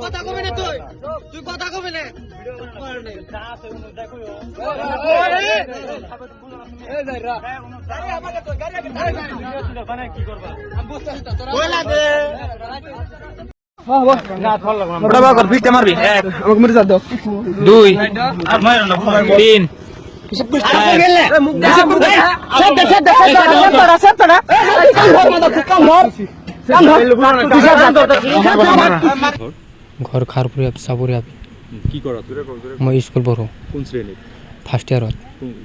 কথা কবি না তুই কথা কবি না দুই তিন ঘৰ খাৰপুৰিয়া চাবুৰিয়া কি কৰা মই স্কুল পঢ়ো কোন শ্ৰেণীত ফাৰ্ষ্ট ইয়াৰত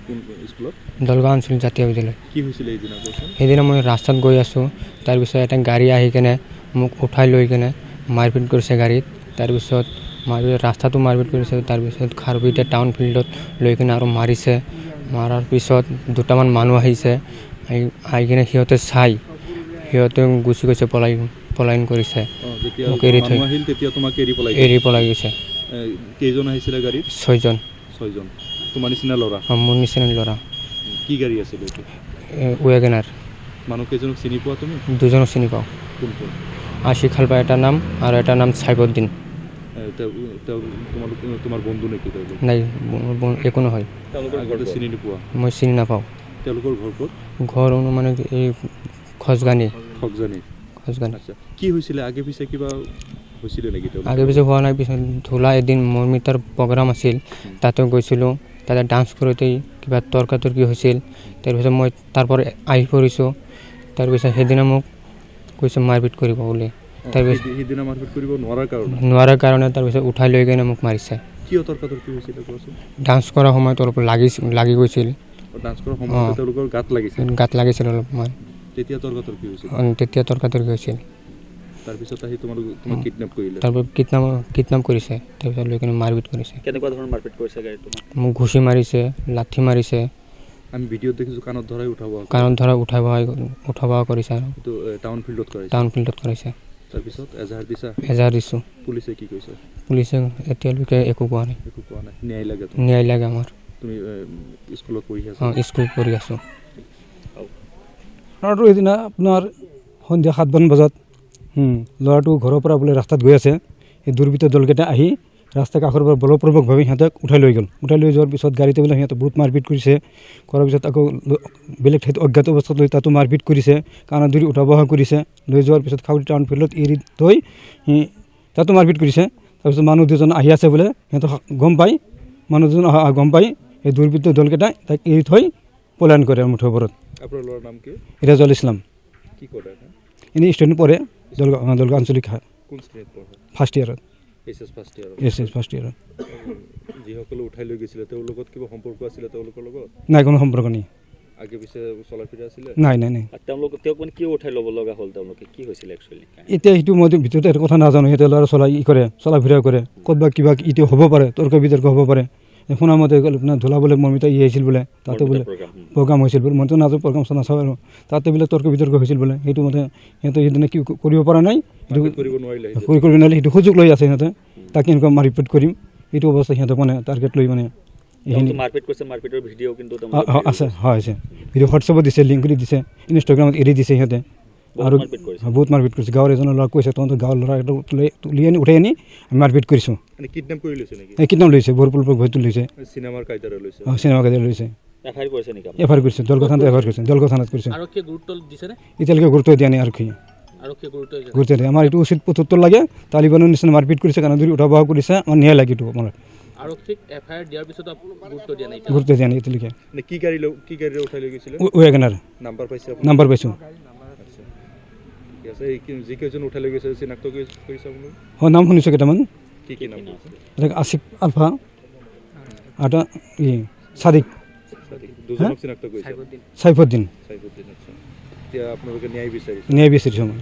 কোন স্কুলত দলগাঁও আঞ্চলিক জাতীয় বিদ্যালয় কি হৈছিল এইদিনা কোৱাচোন সেইদিনা মই ৰাস্তাত গৈ আছোঁ তাৰপিছত এটা গাড়ী আহি কেনে মোক উঠাই লৈ কেনে মাৰপিট কৰিছে গাড়ীত তাৰপিছত ৰাস্তাটো মাৰপিট কৰিছে তাৰপিছত খাৰপুৰিয়া টাউন ফিল্ডত লৈ কেনে আৰু মাৰিছে মাৰাৰ পিছত দুটামান মানুহ আহিছে আহি কিনে সিহঁতে গুচি গৈছে পলায়ন কৰিছে মোক এৰি থৈ এৰি পলাই গৈছে কেইজন আহিছিলে গাড়ীত ছয়জন তোমাৰ নিচিনা ল'ৰা মোৰ নিচিনা ল'ৰা কি গাড়ী আছিলে ৱেগনাৰ মানুহ কেইজনক চিনি পোৱা তুমি দুজনক চিনি পাওঁ কোন কোন আশিক খালপা এটাৰ নাম আৰু এটাৰ নাম চাইবুদ্দিন তোমাৰ বন্ধু নেকি নাই একো নহয় চিনি নোপোৱা মই চিনি নাপাওঁ তেওঁলোকৰ ঘৰ ক'ত ঘৰ মানে এই খজগানি কি হৈছিলে আগে পিছে কিবা হৈছিলে নেকি আগে পিছে হোৱা নাই পিছত ধূলা এদিন মৰ্মিতাৰ প্ৰগ্ৰাম আছিল তাতে গৈছিলোঁ তাতে ডান্স কৰোঁতেই কিবা তৰ্কাতৰ্কি হৈছিল তাৰপিছত মই তাৰ পৰা আহি পৰিছোঁ তাৰপিছত সেইদিনা মোক কৈছে মাৰপিট কৰিব বুলি তাৰপিছত নোৱাৰাৰ কাৰণে তাৰপিছত উঠাই লৈ কিনে মোক মাৰিছে ডান্স কৰাৰ সময়ত অলপ লাগি গৈছিল গাত লাগিছিল অলপমান তেতিয়া তৰ্কাতৰ্কি হৈছিল তাৰপিছত আহি তোমাক কিডনেপ কৰিছে তাৰপিছত লৈ কিনে মাৰপিট কৰিছে কেনেকুৱা ধৰণৰ মাৰপিট কৰিছে গাড়ীত মোক ঘুচি মাৰিছে লাঠি মাৰিছে আমি ভিডিঅ'ত দেখিছোঁ কাণত ধৰাই উঠাব কৰিছে আৰু টাউন ফিল্ডত কৰাইছে তাৰপিছত এজাহাৰ দিছোঁ পুলিচে কি কৈছে পুলিচে এতিয়ালৈকে একো কোৱা নাই ন্যায় লাগে আমাৰ তুমি স্কুলত পঢ়ি আছা স্কুলত পঢ়ি আছোঁ ল'ৰাটো সেইদিনা আপোনাৰ সন্ধিয়া 7মান বজাত ল'ৰাটো ঘৰৰ পৰা বোলে ৰাস্তাত গৈ আছে এই দুৰ্বৃত্ত দলকেইটা আহি ৰাস্তা কাষৰ পৰা বলপূৰ্বকভাৱে সিহঁতক উঠাই লৈ যোৱাৰ পিছত গাড়ীতে বোলে সিহঁতে বহুত মাৰপিট কৰিছে কৰাৰ পিছত আকৌ বেলেগ ঠাইত অজ্ঞাত অৱস্থাত লৈ তাতো মাৰপিট কৰিছে কাণত ধৰি উঠা বহা কৰিছে লৈ যোৱাৰ পিছত খাউটি টাউন ফিল্ডত এৰি থৈ তাতো মাৰপিট কৰিছে তাৰপিছত মানুহ দুজন আহি আছে বোলে সিহঁতক মানুহজন গম পাই এই দুৰ্বৃত্ত দলকেইটা তাক এৰি থৈ পলায়ন কৰে মুঠৰ ওপৰত আপোনাৰ ল'ৰাৰ নাম কি ইৰাজুল ইছলাম কি কৰে এনেই ষ্টুডেণ্ট পঢ়ে দলগাঁও আঞ্চলিক কোন শ্ৰেণীত পঢ়ে ফাৰ্ষ্ট ইয়াৰত ফাৰ্ষ্ট ইয়াৰত যিসকলে উঠাই লৈ গৈছিলে তেওঁৰ লগত কিবা সম্পৰ্ক আছিলে তেওঁলোকৰ লগত নাই কোনো সম্পৰ্ক নাই আগে পিছে চলা ফিৰা আছিলে নাই তেওঁলোক মানে কিয় উঠাই ল'ব লগা হ'ল তেওঁলোকে কি হৈছিলে একচুৱেলি এতিয়া সেইটো মই ভিতৰত এটা কথা নাজানো সিহঁতে ল'ৰা চলা ফিৰা কৰে ক'তবা কিবা এতিয়া হ'ব পাৰে তৰ্ক বিতৰ্ক হ'ব পাৰে শুনা মতে আপোনাৰ ধূলা বোলে মৰ্মিতা আহিছিল বোলে তাতে বোলে প্ৰগ্ৰাম হৈছিল বোলে মইতো নাজানো প্ৰগ্ৰাম নাচাওঁ আৰু তাতে বোলে তৰ্ক বিতৰ্ক হৈছিল বোলে সেইটো মতে সিহঁতে সেইদিনা কি কৰিব পৰা নাই কৰিব নোৱাৰিলে সেইটো সুযোগ লৈ আছে সিহঁতে তাক এনেকুৱা মাৰপিট কৰিম এইটো অৱস্থা সিহঁতে মানে টাৰ্গেট লৈ মানে আছে আছে ভিডিঅ' হোৱাটছএপত দিছে লিংক কৰি দিছে ইনষ্টাগ্ৰামত এৰি দিছে সিহঁতে আৰু বহুত মাৰপিট কৰিছে গাঁৱৰ এজনৰ ল'ৰা কৈছে তহঁতৰ গাঁৱৰ ল'ৰা এটা তুলি আনি উঠাই আনি মাৰপিট কৰিছোঁ কিডনেপ লৈছে বৰপুল ভয়টো লৈছে চিনেমাৰ কাইদাৰে লৈছে এফআইআৰ কৰিছে দলগা থানাত কৰিছে এতিয়ালৈকে গুৰুত্ব দিয়া নাই গুৰুত্ব দিয়ে আমাৰ এইটো উচিত পথৰ লাগে তালিবানৰ নিচিনা মাৰপিট কৰিছে কাৰণ যদি উঠা বহা কৰিছে আমাৰ ন্যায় লাগে এইটো আমাৰ গুৰুত্ব দিয়া নাই এতিয়ালৈকে ৱেগনাৰ নাম্বাৰ পাইছোঁ নাম শুনিছোঁ কেইটামান আছিফ আলফা এটা সাদিক চাইফুদ্দিন ন্যায় বিচাৰিছোঁ মই